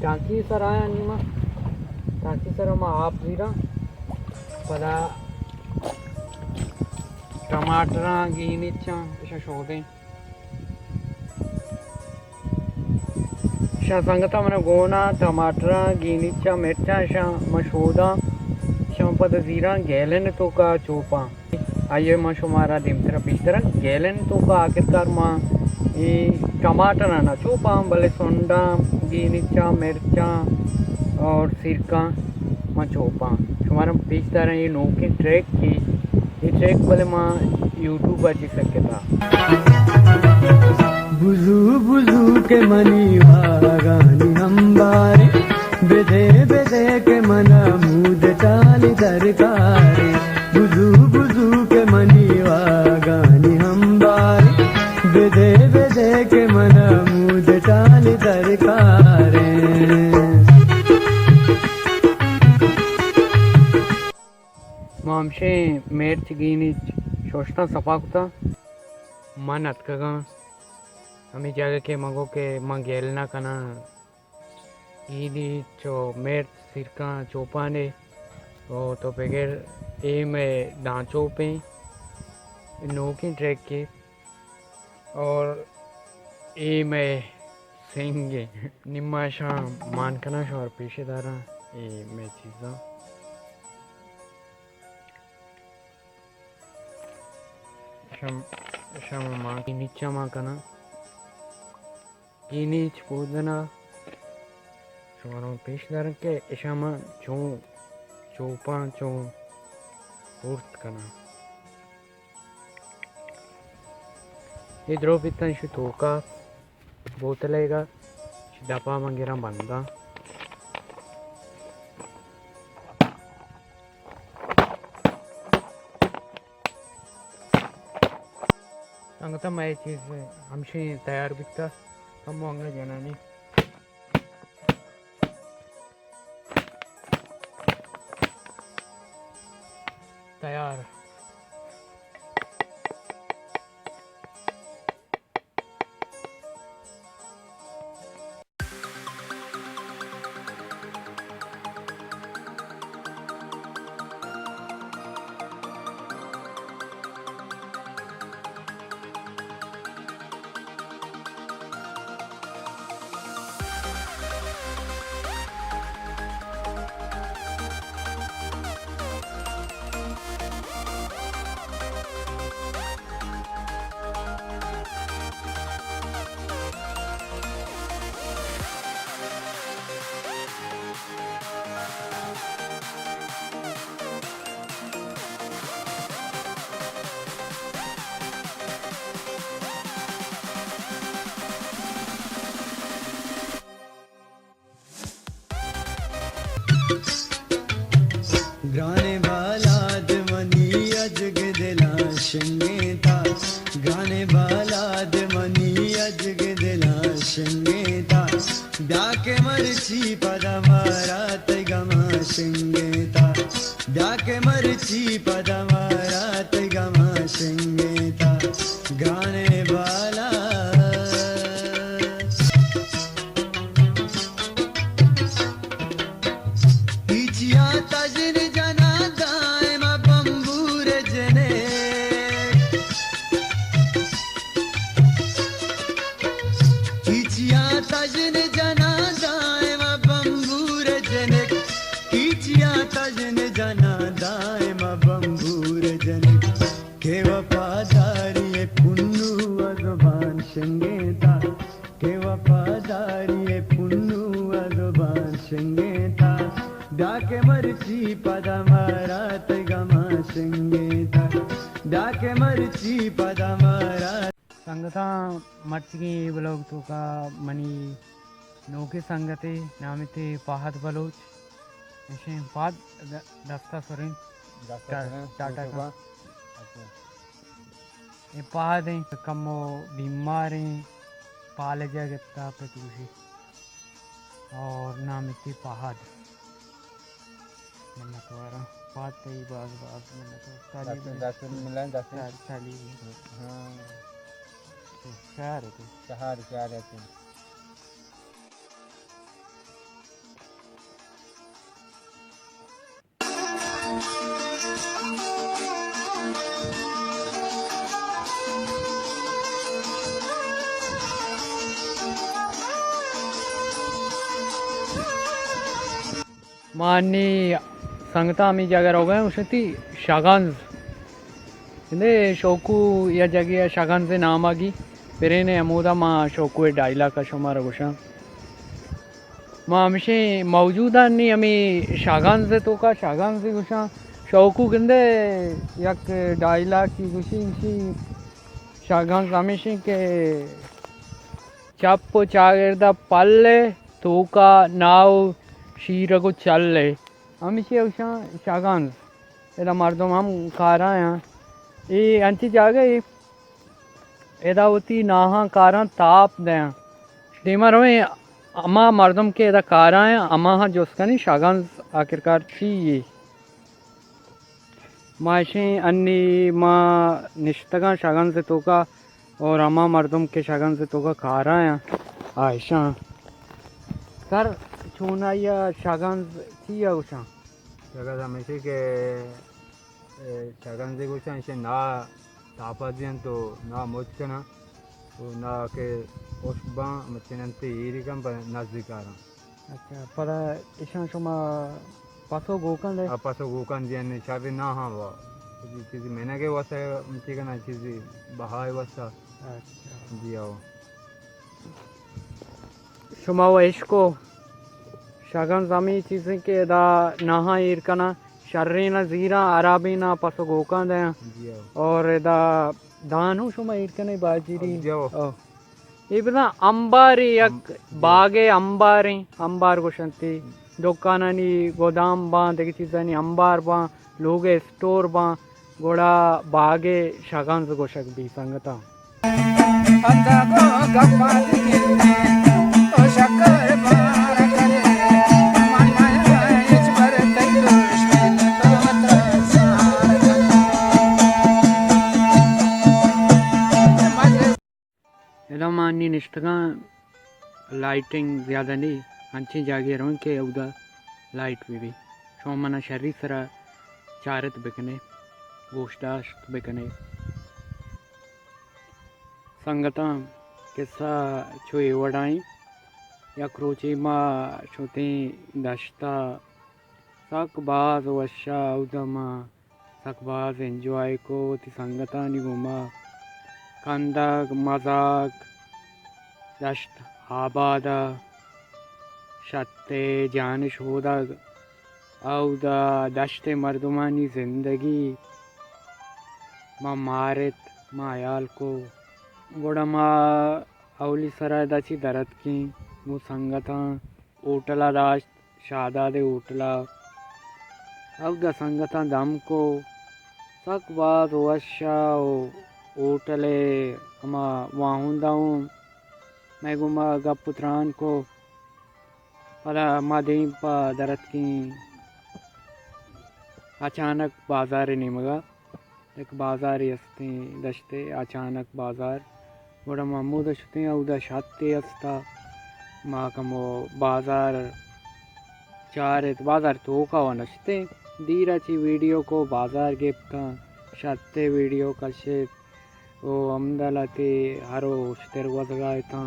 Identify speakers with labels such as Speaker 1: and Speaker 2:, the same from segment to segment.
Speaker 1: टाकी सर आया निमा टाकी सर हम आप जीरा पदा टमाटर गीनीचा इशा शोधे इशा संगता मन गोना टमाटर गीनीचा मिर्चा इशा मशोदा इशा पद जीरा गैलन तो का चोपा आइए माँ शुमारा दिमतरा पिस्तरा गैलन तो का आखिरकार माँ ये टमाटर ना चोपा भले सोंडा गीनीचा मिर्चा और सिरका माँ चोपा शुमारा पिस्तरा ये नोकी ट्रैक की ये ट्रैक भले माँ यूट्यूब पर जी सके था
Speaker 2: बुझू बुझू के मनी वागानी हम्बारी बेदे बेदे के मना मुद चाली दरकारी बुझू बुझू के मनी वागानी हम्बारी बेदे बेदे के मना मुद चाली दरकारी
Speaker 1: मामशे मिर्च गीनी शोषता सपाकुता मन अतकगा हमें जगह के मगो के मंगेलना कना ईदी चो मिर्च सिरका चोपाने तो बगैर ए में दांचो पे नोकी ट्रैक के और ए में सेंगे निम्माशा मान कना शोर पेशेदारा ए में चीज़ा शम माँ की नीचा माँ कना की नीच पूजना शोरों पेशदार के इशामा चो चोपा चो पूर्त कना ये द्रोपिता इशु तोका बोतलेगा डपा मंगेरा बंदा संगता मैं चीज़ हमसे तैयार बिकता हम होंगे जनानी तैयार
Speaker 2: गाने बालाद मनी अजग दिला शंगेता गाने बालाद मनी अजग दिला शंगेता डाके मरची पदा मारात गमा शंगेता डाके मरची पदा मारात गमा शंगेता गाने बाला तजन जना दायम बंबूर जने किचिया तजन जना दायम बंबूर जने किचिया तजन जना दायम बंबूर जने के वफादारी पुन्नु अज़बान शंगेता के वफादारी पुन्नु अज़बान शंगेता डाके मरची पदा मारात गमा शंगेता डाके मरची पदा मारात
Speaker 1: संगता मर्च की ब्लॉग तो का मनी नौके संगते नामिते फाहद बलोच ऐसे फाद दस्ता सरें टाटा का ये फाहद हैं कमो बीमार हैं पाले जागता पे तुझे और नाम इतनी पहाड़ मन्नत वाला बात ही बात मन्नत
Speaker 3: मिला 10
Speaker 1: ताली
Speaker 3: हाँ
Speaker 1: शहर है
Speaker 3: शहर रहते हैं
Speaker 1: मानी संगता आम्ही जाग्यार हो गए उसे ती शागांज इंदे शोकू या जगह शागांज से नाम आगी पेरेने अमोदा माँ शोकू डायला का शुमार गोशा माँ हमेशे मौजूदा नहीं हमें शागांज से तो का शागांज से गोशा शोकू किंदे यक डायला की गुशी शागांज हमेशे के चप्पो चागिरदा पल्ले तो का नाव शीरगो चल्ले हमेशे उषा शागांज एदा मर्दम हम कारा हैं ये अंची जागे एदा होती नाहा कारा ताप दें स्टीमर में अमा मर्दम के एदा कारा हैं अमा हाँ जोस्का नहीं शागांज आखिरकार थी ये माशे अन्नी माँ निश्तगा शागांज से तोका और अमा मर्दम के शागांज से तोका कारा हैं आयशा सर छूना या शागांज थी या उषा
Speaker 3: जगह हमेशा के शगन से कुछ ऐसे ना तापा दियन तो ना मोचकना तो ना के ओशबा मचनंते ईरिकम पर नजदीक आ रहा
Speaker 1: अच्छा पर ईशा शुमा पासो गोकन ले
Speaker 3: आपसो गोकन दियन शादी ना हाँ वो चीज़ मैंने के वैसे मुझे का ना चीज़ बहाय वैसा
Speaker 1: अच्छा
Speaker 3: दिया हो
Speaker 1: शुमा वो इश्को शागान जामी चीज़ें के दा नाहा इरकना शर्रीना जीरा अराबीना पासो गोकन दे
Speaker 3: दिया हो
Speaker 1: और दा दानु शुमा इरकने बाजीरी
Speaker 3: दिया हो
Speaker 1: ये बता अंबारी यक बागे अंबारी अंबार गोशंती दुकानानी गोदाम बा देखी चीज़ानी अंबार बा लोगे स्टोर बा गोड़ा बागे शागान गोशक भी संगता
Speaker 2: अंधागो गप्पाद किन्ने ओ शक्कर बार करे मनमाय इच पर तैरुष्ण तोत्र सार
Speaker 1: एदा मानी निष्ठगा लाइटिंग ज़्यादा नहीं अच्छी जागे रहो के उदा लाइट भी शोमना शरीर सरा चारत बिकने गोश्ताश्त बिकने संगता किस्सा छुए वडाई या क्रोची माँ छुते दश्ता सकबाज वशा उदमा सकबाज एंजॉय को ती संगता निगुमा कंदक मजाक दश्त आबादा शत्ते जानिश होदग औदा दश्ते मर्दमानी जिंदगी माँ मारित माँ याल को गोड़ा माँ अवली सराय दाची दरद की वो संगता ओटला दाश्त शादा दे ओटला औदा संगता दम को सक बात वशा ओटले अमा वाहुंदा हूँ मैं गुमा गपुत्रान को पला मादेम पा दरद की अचानक बाजार निमगा एक बाजार अस्ते दशते अचानक बाजार गोड़ा मामू दशते उदा शाते अस्ता माँ कमो बाजार चारे बाजार तो का वनशते दीराची वीडियो को बाजार गेपता शाते वीडियो कशे ओ अमदलाते हरो उश्तेर वजगाए था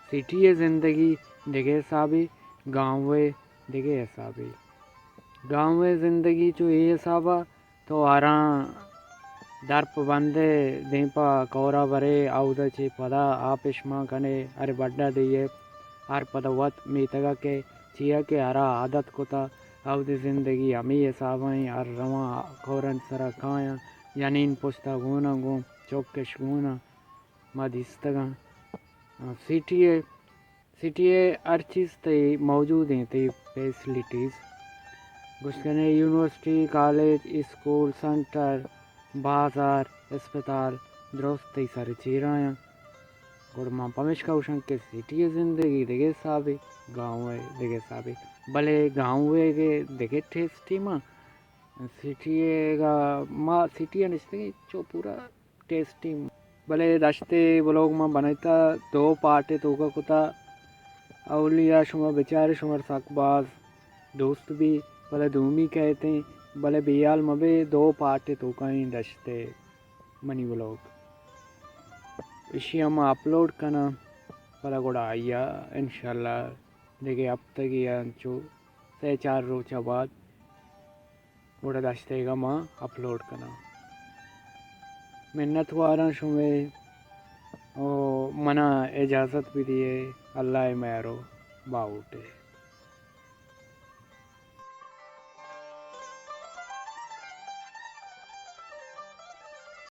Speaker 1: सिटी ज़िंदगी दिखे साबी गाँव दिखे साबी गाँव ज़िंदगी जो ये साबा तो आरा दर्प बंदे दीपा कौरा बरे आउदा चे पदा आपिश्मा कने अरे बड्डा दिए आर पदा वत मीतगा के चिया के आरा आदत कोता आउदे ज़िंदगी हमी ये साबाई आर रवा कौरन सरा खाया यानीन पुस्ता गुना गो चौकेश गुना मदिस्तगा सिटी हर चीज़ तय मौजूद हैं तय फैसिलिटीज़ गुस्कने यूनिवर्सिटी कॉलेज स्कूल सेंटर बाजार अस्पताल दुरुस्त तय सारे चीज़ आया और माँ पमेश का उशन के सिटी जिंदगी देखे साबे गाँव है देखे साबे भले गाँव है के देखे टेस्टी माँ सिटी का माँ सिटी अनिश्ते जो पूरा टेस्टी भले रास्ते ब्लॉग में बनाता दो पार्टे तो का कुता अवलिया शुमा बेचारे शुमर साकबाज दोस्त भी भले धूमी कहते हैं भले बियाल मबे दो पार्टे तो कहीं रास्ते मनी ब्लॉग इसी हम अपलोड करना भला गोड़ा आया इंशाल्लाह देखे अब तक या जो से 4 रोज़ बाद गोड़ा रास्ते का माँ अपलोड करना मेहनत वारा शुमे ओ मना इजाज़त भी दिए अल्लाह मेरो बाउटे।